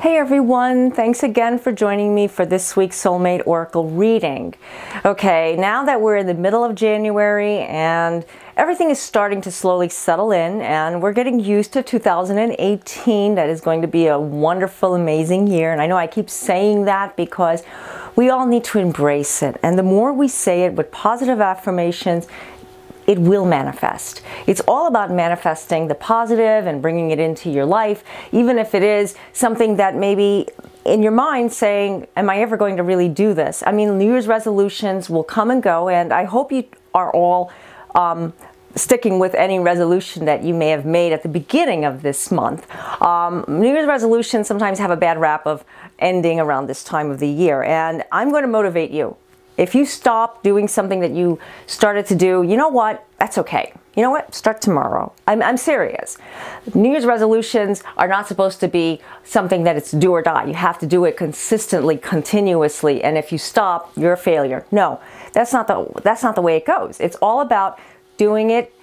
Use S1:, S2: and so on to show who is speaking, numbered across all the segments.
S1: Hey everyone, thanks again for joining me for this week's Soulmate Oracle reading. Okay, now that we're in the middle of January and everything is starting to slowly settle in and we're getting used to 2018, that is going to be a wonderful, amazing year. And I know I keep saying that because we all need to embrace it. And the more we say it with positive affirmations, it will manifest. It's all about manifesting the positive and bringing it into your life, even if it is something that maybe in your mind saying, am I ever going to really do this? I mean, New Year's resolutions will come and go, and I hope you are all sticking with any resolution that you may have made at the beginning of this month. New Year's resolutions sometimes have a bad rap of ending around this time of the year, and I'm going to motivate you. If you stop doing something that you started to do, you know what? That's okay. You know what? Start tomorrow. I'm serious. New Year's resolutions are not supposed to be something that it's do or die. You have to do it consistently, continuously, and if you stop, you're a failure. No, that's not the way it goes. It's all about doing it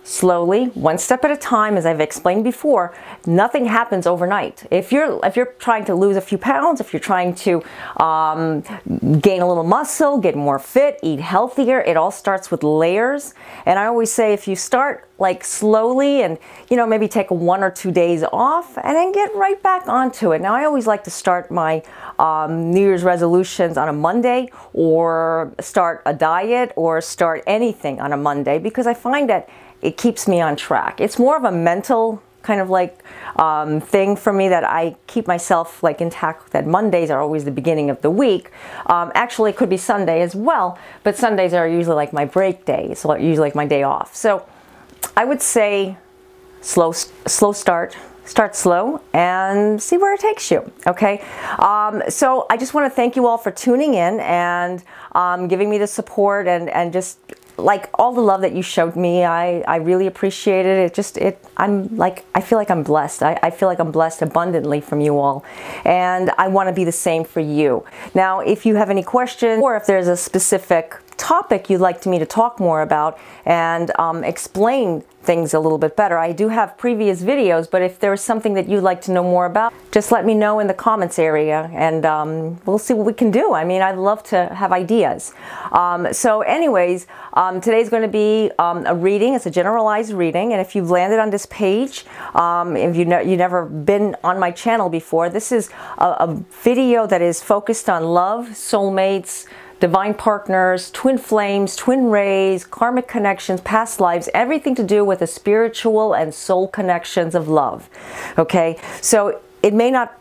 S1: slowly, one step at a time. As I've explained before, nothing happens overnight. If you're trying to lose a few pounds, if you're trying to gain a little muscle, get more fit, eat healthier, it all starts with layers. And I always say, if you start like slowly and, you know, maybe take 1 or 2 days off and then get right back onto it. Now, I always like to start my New Year's resolutions on a Monday, or start a diet, or start anything on a Monday, because I find that it keeps me on track. It's more of a mental kind of like thing for me, that I keep myself like intact, that Mondays are always the beginning of the week. Actually, it could be Sunday as well, but Sundays are usually like my break days, so usually like my day off. So I would say slow start. Start slow and see where it takes you, okay? So I just want to thank you all for tuning in and giving me the support and just like all the love that you showed me. I really appreciate it. I feel like I'm blessed. I feel like I'm blessed abundantly from you all, and I want to be the same for you. Now, if you have any questions, or if there's a specific topic you'd like me to talk more about and explain things a little bit better, I do have previous videos, but if there's something that you'd like to know more about, just let me know in the comments area, and we'll see what we can do. I mean, I'd love to have ideas. So anyways, today's going to be a reading. It's a generalized reading, and if you've landed on this page, if you've never been on my channel before, this is a video that is focused on love, soulmates, divine partners, twin flames, twin rays, karmic connections, past lives, everything to do with the spiritual and soul connections of love. Okay, so it may not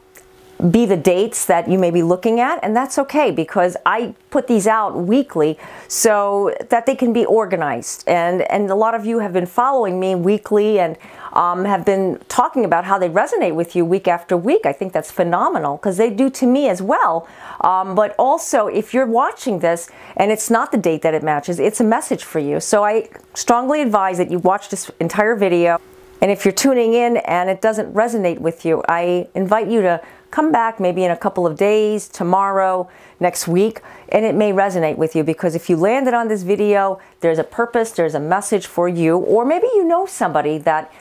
S1: be the dates that you may be looking at, and that's okay, because I put these out weekly so that they can be organized. And a lot of you have been following me weekly and have been talking about how they resonate with you week after week. I think that's phenomenal, because they do to me as well. But also, if you're watching this and it's not the date that it matches, it's a message for you. So I strongly advise that you watch this entire video. And if you're tuning in and it doesn't resonate with you, I invite you to come back maybe in a couple of days, tomorrow, next week, and it may resonate with you, because if you landed on this video, there's a purpose, there's a message for you, or maybe you know somebody that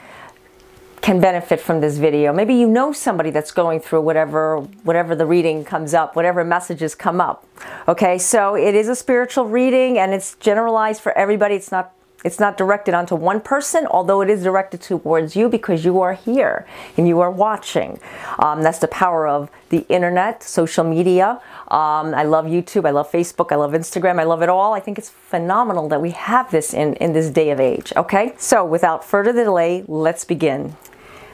S1: can benefit from this video. Maybe you know somebody that's going through whatever the reading comes up, whatever messages come up. Okay, so it is a spiritual reading, and it's generalized for everybody. It's not directed onto one person, although it is directed towards you, because you are here and you are watching. That's the power of the internet, social media. I love YouTube, I love Facebook, I love Instagram, I love it all. I think it's phenomenal that we have this in this day of age, okay? So without further delay, let's begin.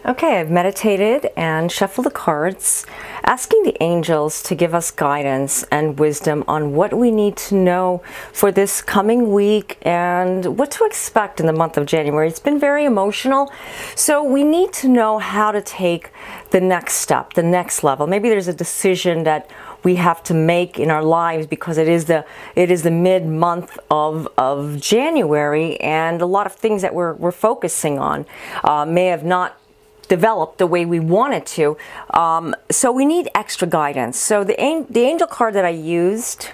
S1: Okay, I've meditated and shuffled the cards, asking the angels to give us guidance and wisdom on what we need to know for this coming week and what to expect in the month of January. It's been very emotional, so we need to know how to take the next step, the next level. Maybe there's a decision that we have to make in our lives, because it is the mid-month of January, and a lot of things that we're focusing on may have not developed the way we wanted to. So we need extra guidance. So the angel card that I used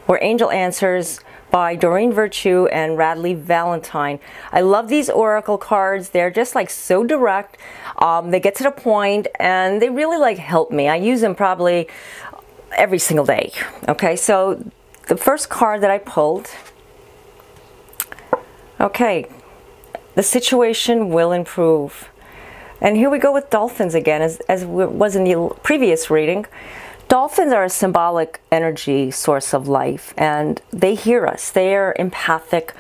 S1: were Angel Answers by Doreen and Radleigh Valentine. I love these oracle cards. They're just like so direct. They get to the point and they really like help me. I use them probably every single day. Okay, so the first card that I pulled, okay, the situation will improve. And here we go with dolphins again, as it was in the previous reading. Dolphins are a symbolic energy source of life, and they hear us. They are empathic.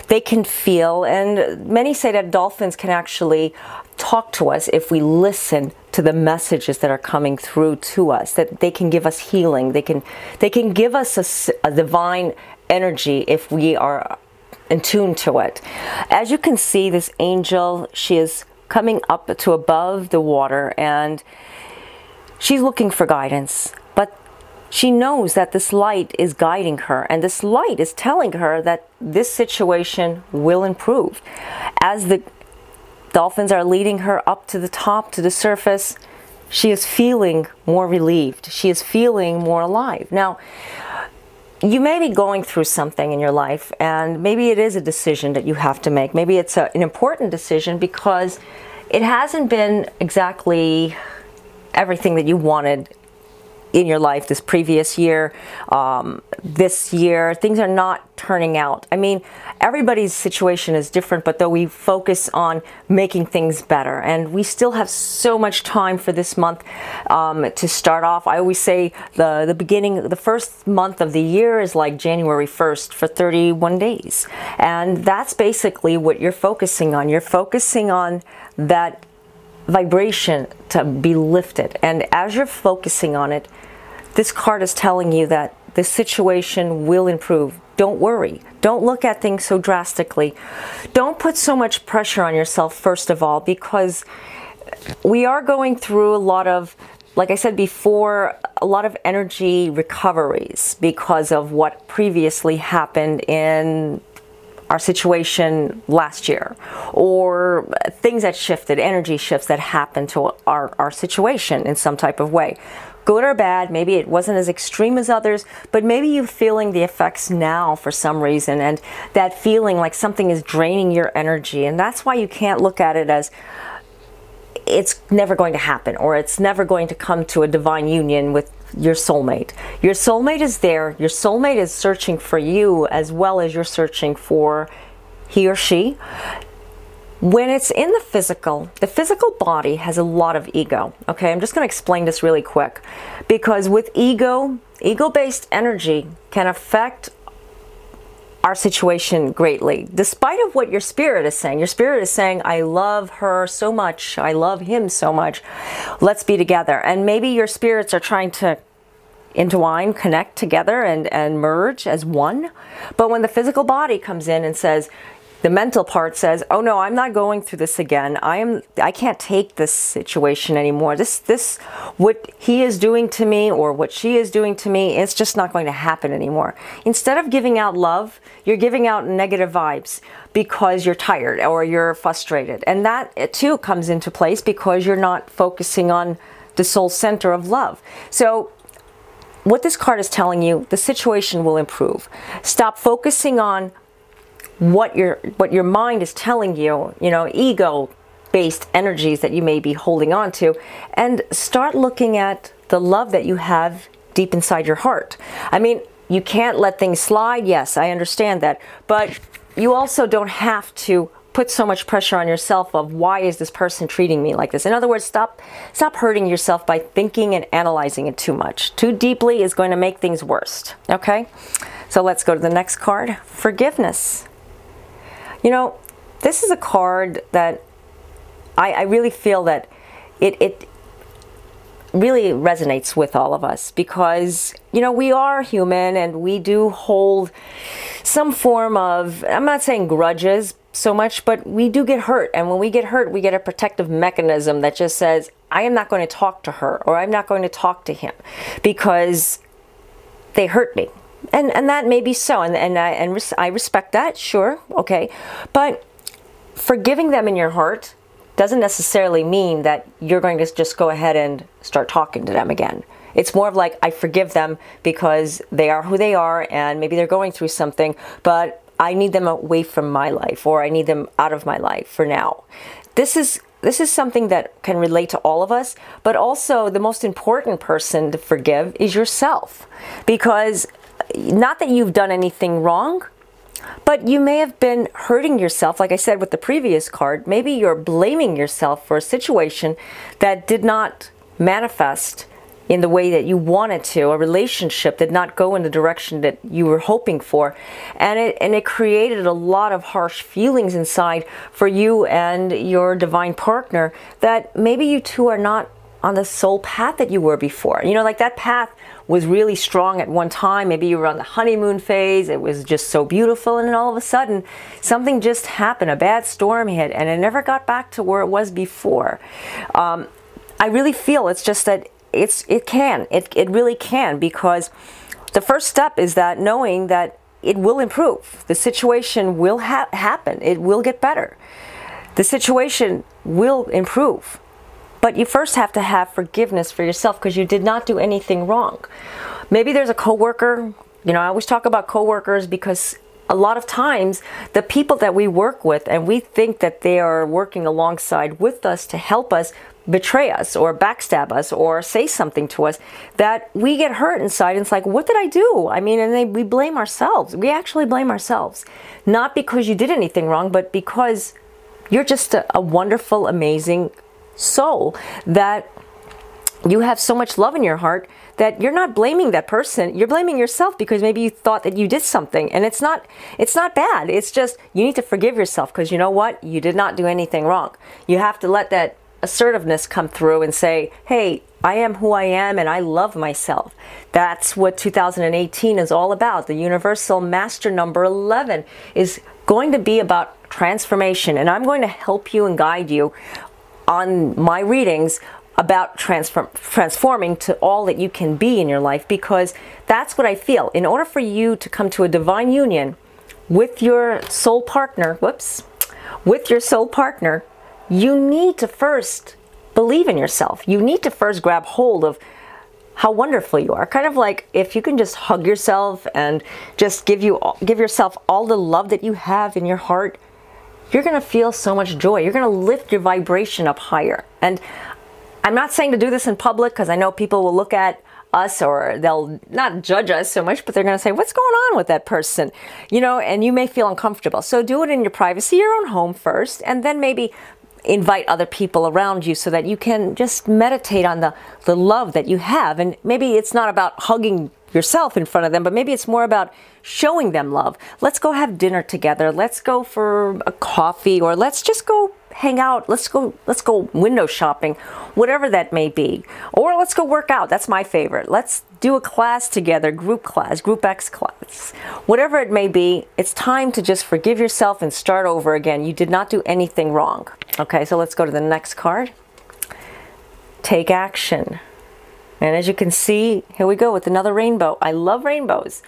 S1: They can feel, and many say that dolphins can actually talk to us if we listen to the messages that are coming through to us, that they can give us healing. They can give us a divine energy if we are in tune to it. As you can see, this angel, she is coming up to above the water, and she's looking for guidance, but she knows that this light is guiding her, and this light is telling her that this situation will improve. As the dolphins are leading her up to the top, to the surface, she is feeling more relieved. She is feeling more alive. Now, you may be going through something in your life, and maybe it is a decision that you have to make. Maybe it's an important decision because it hasn't been exactly everything that you wanted in your life this previous year, this year. Things are not turning out. I mean, everybody's situation is different, but though we focus on making things better, and we still have so much time for this month to start off. I always say the beginning, the first month of the year is like January 1st for 31 days. And that's basically what you're focusing on. You're focusing on that vibration to be lifted, and as you're focusing on it, this card is telling you that the situation will improve. Don't worry. Don't look at things so drastically. Don't put so much pressure on yourself, first of all, because we are going through a lot of, like I said before, a lot of energy recoveries because of what previously happened in our situation last year, or things that shifted, energy shifts that happened to our situation in some type of way. Good or bad, maybe it wasn't as extreme as others, but maybe you're feeling the effects now for some reason, and that feeling like something is draining your energy, and that's why you can't look at it as it's never going to happen, or it's never going to come to a divine union with your soulmate. Your soulmate is there. Your soulmate is searching for you as well as you're searching for he or she. When it's in the physical body has a lot of ego. Okay, I'm just going to explain this really quick, because with ego-based energy can affect our situation greatly, despite of what your spirit is saying. Your spirit is saying, I love her so much, I love him so much, let's be together. And maybe your spirits are trying to intertwine, connect together and merge as one. But when the physical body comes in and says, the mental part says, oh no, I'm not going through this again. I can't take this situation anymore. This what he is doing to me or what she is doing to me, it's just not going to happen anymore. Instead of giving out love, you're giving out negative vibes because you're tired or you're frustrated. And that too comes into place because you're not focusing on the soul center of love. So what this card is telling you, the situation will improve. Stop focusing on what your mind is telling you, ego-based energies that you may be holding on to, and start looking at the love that you have deep inside your heart. I mean, you can't let things slide. Yes, I understand that, but you also don't have to put so much pressure on yourself of why is this person treating me like this. In other words, stop hurting yourself by thinking and analyzing it too much. Too deeply is going to make things worse. Okay, so let's go to the next card. Forgiveness. This is a card that I really feel that it really resonates with all of us, because we are human and we do hold some form of, I'm not saying grudges so much, but we do get hurt, and when we get hurt we get a protective mechanism that just says, I am not going to talk to her, or I'm not going to talk to him because they hurt me. And that may be so, and I respect that, sure, okay, but forgiving them in your heart doesn't necessarily mean that you're going to just go ahead and start talking to them again. It's more of like, I forgive them because they are who they are and maybe they're going through something, but I need them away from my life, or I need them out of my life for now. This is something that can relate to all of us, but also the most important person to forgive is yourself. Because not that you've done anything wrong, but you may have been hurting yourself. Like I said with the previous card, maybe you're blaming yourself for a situation that did not manifest in the way that you wanted to. A relationship did not go in the direction that you were hoping for. And it created a lot of harsh feelings inside for you and your divine partner, that maybe you two are not on the soul path that you were before. You know, like that path was really strong at one time. Maybe you were on the honeymoon phase. It was just so beautiful. And then all of a sudden, something just happened. A bad storm hit and it never got back to where it was before. I really feel it's just that it really can, because the first step is that knowing that it will improve. The situation will happen. It will get better. The situation will improve. But you first have to have forgiveness for yourself, because you did not do anything wrong. Maybe there's a coworker. You know, I always talk about coworkers because a lot of times the people that we work with and we think that they are working alongside with us to help us, betray us or backstab us or say something to us, that we get hurt inside. And it's like, what did I do? I mean, and we blame ourselves. We actually blame ourselves. Not because you did anything wrong, but because you're just a wonderful, amazing soul, that you have so much love in your heart that you're not blaming that person. You're blaming yourself because maybe you thought that you did something, and it's not bad. It's just you need to forgive yourself, because you know what? You did not do anything wrong. You have to let that assertiveness come through and say, hey, I am who I am and I love myself. That's what 2018 is all about. The universal master number 11 is going to be about transformation, and I'm going to help you and guide you on my readings about transforming to all that you can be in your life, because that's what I feel. In order for you to come to a divine union with your soul partner, you need to first believe in yourself. You need to first grab hold of how wonderful you are. Kind of like if you can just hug yourself and just give yourself all the love that you have in your heart, you're going to feel so much joy. You're going to lift your vibration up higher. And I'm not saying to do this in public, because I know people will look at us, or they'll not judge us so much, but they're going to say, what's going on with that person? You know, and you may feel uncomfortable. So do it in your privacy, your own home first, and then maybe invite other people around you so that you can just meditate on the love that you have. And maybe it's not about hugging yourself in front of them, but maybe it's more about showing them love. Let's go have dinner together. Let's go for a coffee, or let's just go hang out. Let's go window shopping, whatever that may be. Or let's go work out. That's my favorite. Let's do a class together, group X class, whatever it may be. It's time to just forgive yourself and start over again. You did not do anything wrong. Okay, so let's go to the next card. Take action. And as you can see, here we go with another rainbow. I love rainbows.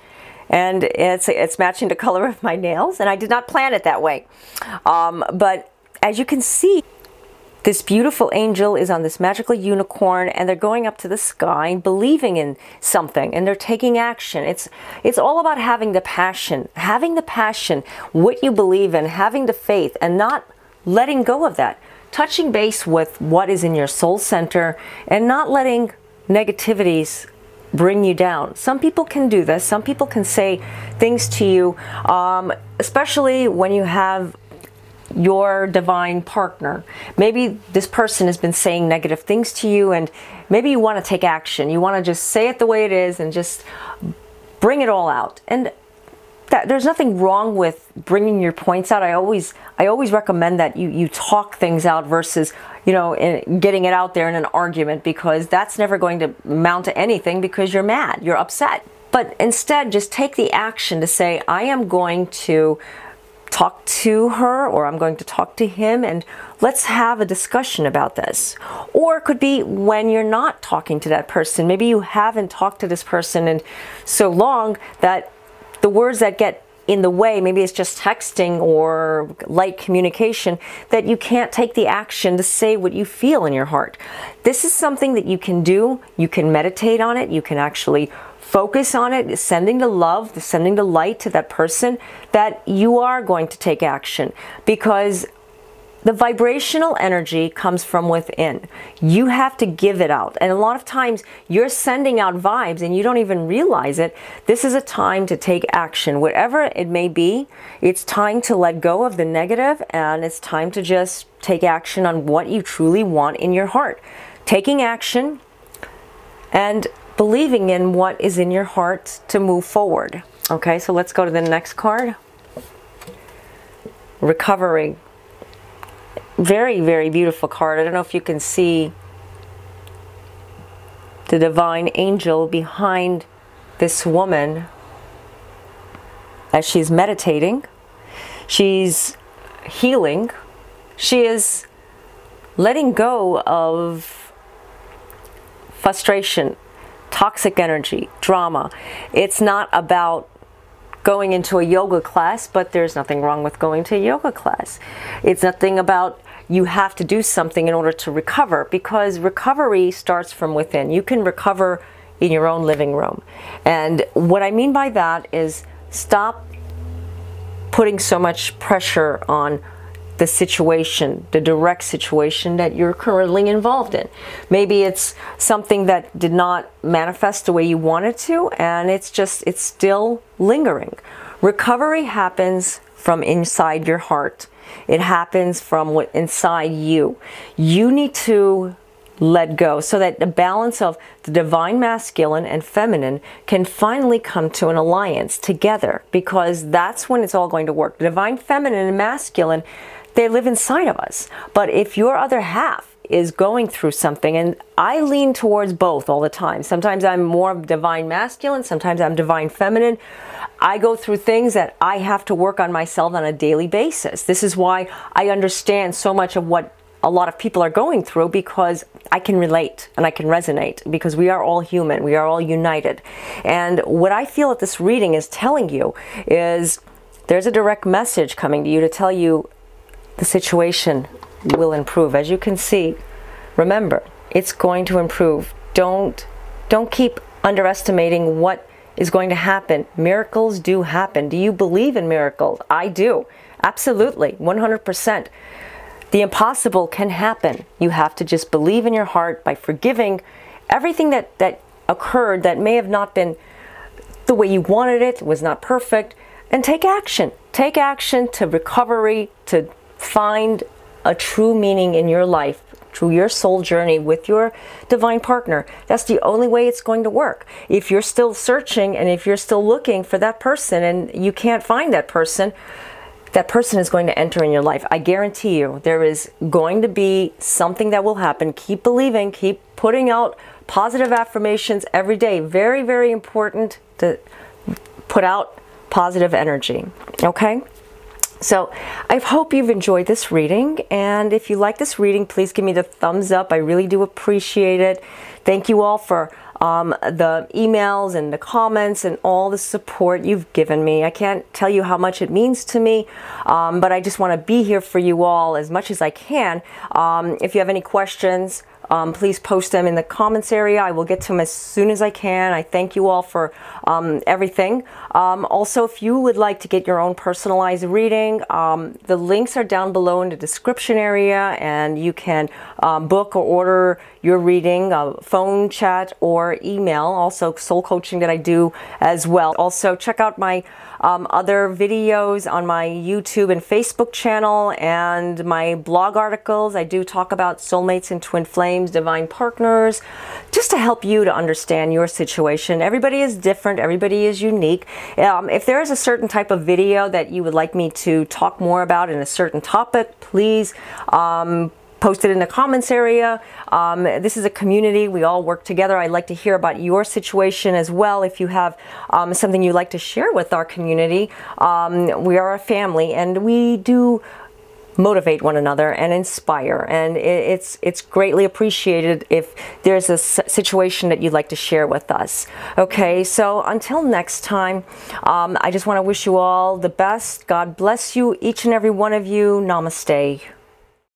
S1: And it's matching the color of my nails, and I did not plan it that way. But as you can see, this beautiful angel is on this magical unicorn, and they're going up to the sky, believing in something, and they're taking action. It's all about having the passion, what you believe in, having the faith, and not letting go of that. Touching base with what is in your soul center, and not letting negativities bring you down. Some people can do this. Some people can say things to you, especially when you have your divine partner. Maybe this person has been saying negative things to you, and maybe you want to take action. You want to just say it the way it is and just bring it all out. And there's nothing wrong with bringing your points out. I always recommend that you talk things out versus, you know, getting it out there in an argument, because that's never going to amount to anything, because you're mad, you're upset. But instead, just take the action to say, I am going to talk to her, or I'm going to talk to him, and let's have a discussion about this. Or it could be when you're not talking to that person. Maybe you haven't talked to this person in so long that the words that get in the way, maybe it's just texting or light communication, that you can't take the action to say what you feel in your heart. This is something that you can do. You can meditate on it. You can actually focus on it, sending the love, sending the light to that person, that you are going to take action, because the vibrational energy comes from within. You have to give it out. And a lot of times you're sending out vibes and you don't even realize it. This is a time to take action. Whatever it may be, it's time to let go of the negative, and it's time to just take action on what you truly want in your heart. Taking action and believing in what is in your heart to move forward. Okay, so let's go to the next card. Recovery. Very, very beautiful card. I don't know if you can see the divine angel behind this woman as she's meditating. She's healing. She is letting go of frustration, toxic energy, drama. It's not about going into a yoga class, but there's nothing wrong with going to a yoga class. It's nothing about you have to do something in order to recover, because recovery starts from within. You can recover in your own living room. And what I mean by that is stop putting so much pressure on the situation, the direct situation that you're currently involved in. Maybe it's something that did not manifest the way you wanted to, and it's still lingering. Recovery happens from inside your heart. It happens from inside you. You need to let go so that the balance of the divine masculine and feminine can finally come to an alliance together, because that's when it's all going to work. The divine feminine and masculine, they live inside of us. But if your other half is going through something, and I lean towards both all the time. Sometimes I'm more divine masculine, sometimes I'm divine feminine. I go through things that I have to work on myself on a daily basis. This is why I understand so much of what a lot of people are going through, because I can relate and I can resonate, because we are all human, we are all united. And what I feel that this reading is telling you is there's a direct message coming to you to tell you the situation will improve. As you can see, remember, it's going to improve. Don't keep underestimating what is going to happen. Miracles do happen. Do you believe in miracles? I do. Absolutely. 100%. The impossible can happen. You have to just believe in your heart by forgiving everything that occurred that may have not been the way you wanted it, was not perfect, and take action. Take action to recovery, to find a true meaning in your life, through your soul journey with your divine partner. That's the only way it's going to work. If you're still searching and if you're still looking for that person and you can't find that person is going to enter in your life. I guarantee you there is going to be something that will happen. Keep believing, keep putting out positive affirmations every day. Very, very important to put out positive energy. Okay? So I hope you've enjoyed this reading, and if you like this reading, please give me the thumbs up. I really do appreciate it. Thank you all for the emails and the comments and all the support you've given me. I can't tell you how much it means to me, but I just want to be here for you all as much as I can. If you have any questions, please post them in the comments area. I will get to them as soon as I can. I thank you all for everything. Also, if you would like to get your own personalized reading, the links are down below in the description area, and you can book or order your reading, phone, chat, or email. Also, soul coaching that I do as well. Also, check out my other videos on my YouTube and Facebook channel, and my blog articles. I do talk about soulmates and twin flames, divine partners, just to help you to understand your situation. Everybody is different. Everybody is unique. If there is a certain type of video that you would like me to talk more about in a certain topic, please post it in the comments area. This is a community. We all work together. I'd like to hear about your situation as well. If you have something you'd like to share with our community, we are a family, and we do motivate one another and inspire. And it's greatly appreciated if there's a situation that you'd like to share with us. Okay, so until next time, I just want to wish you all the best. God bless you, each and every one of you. Namaste.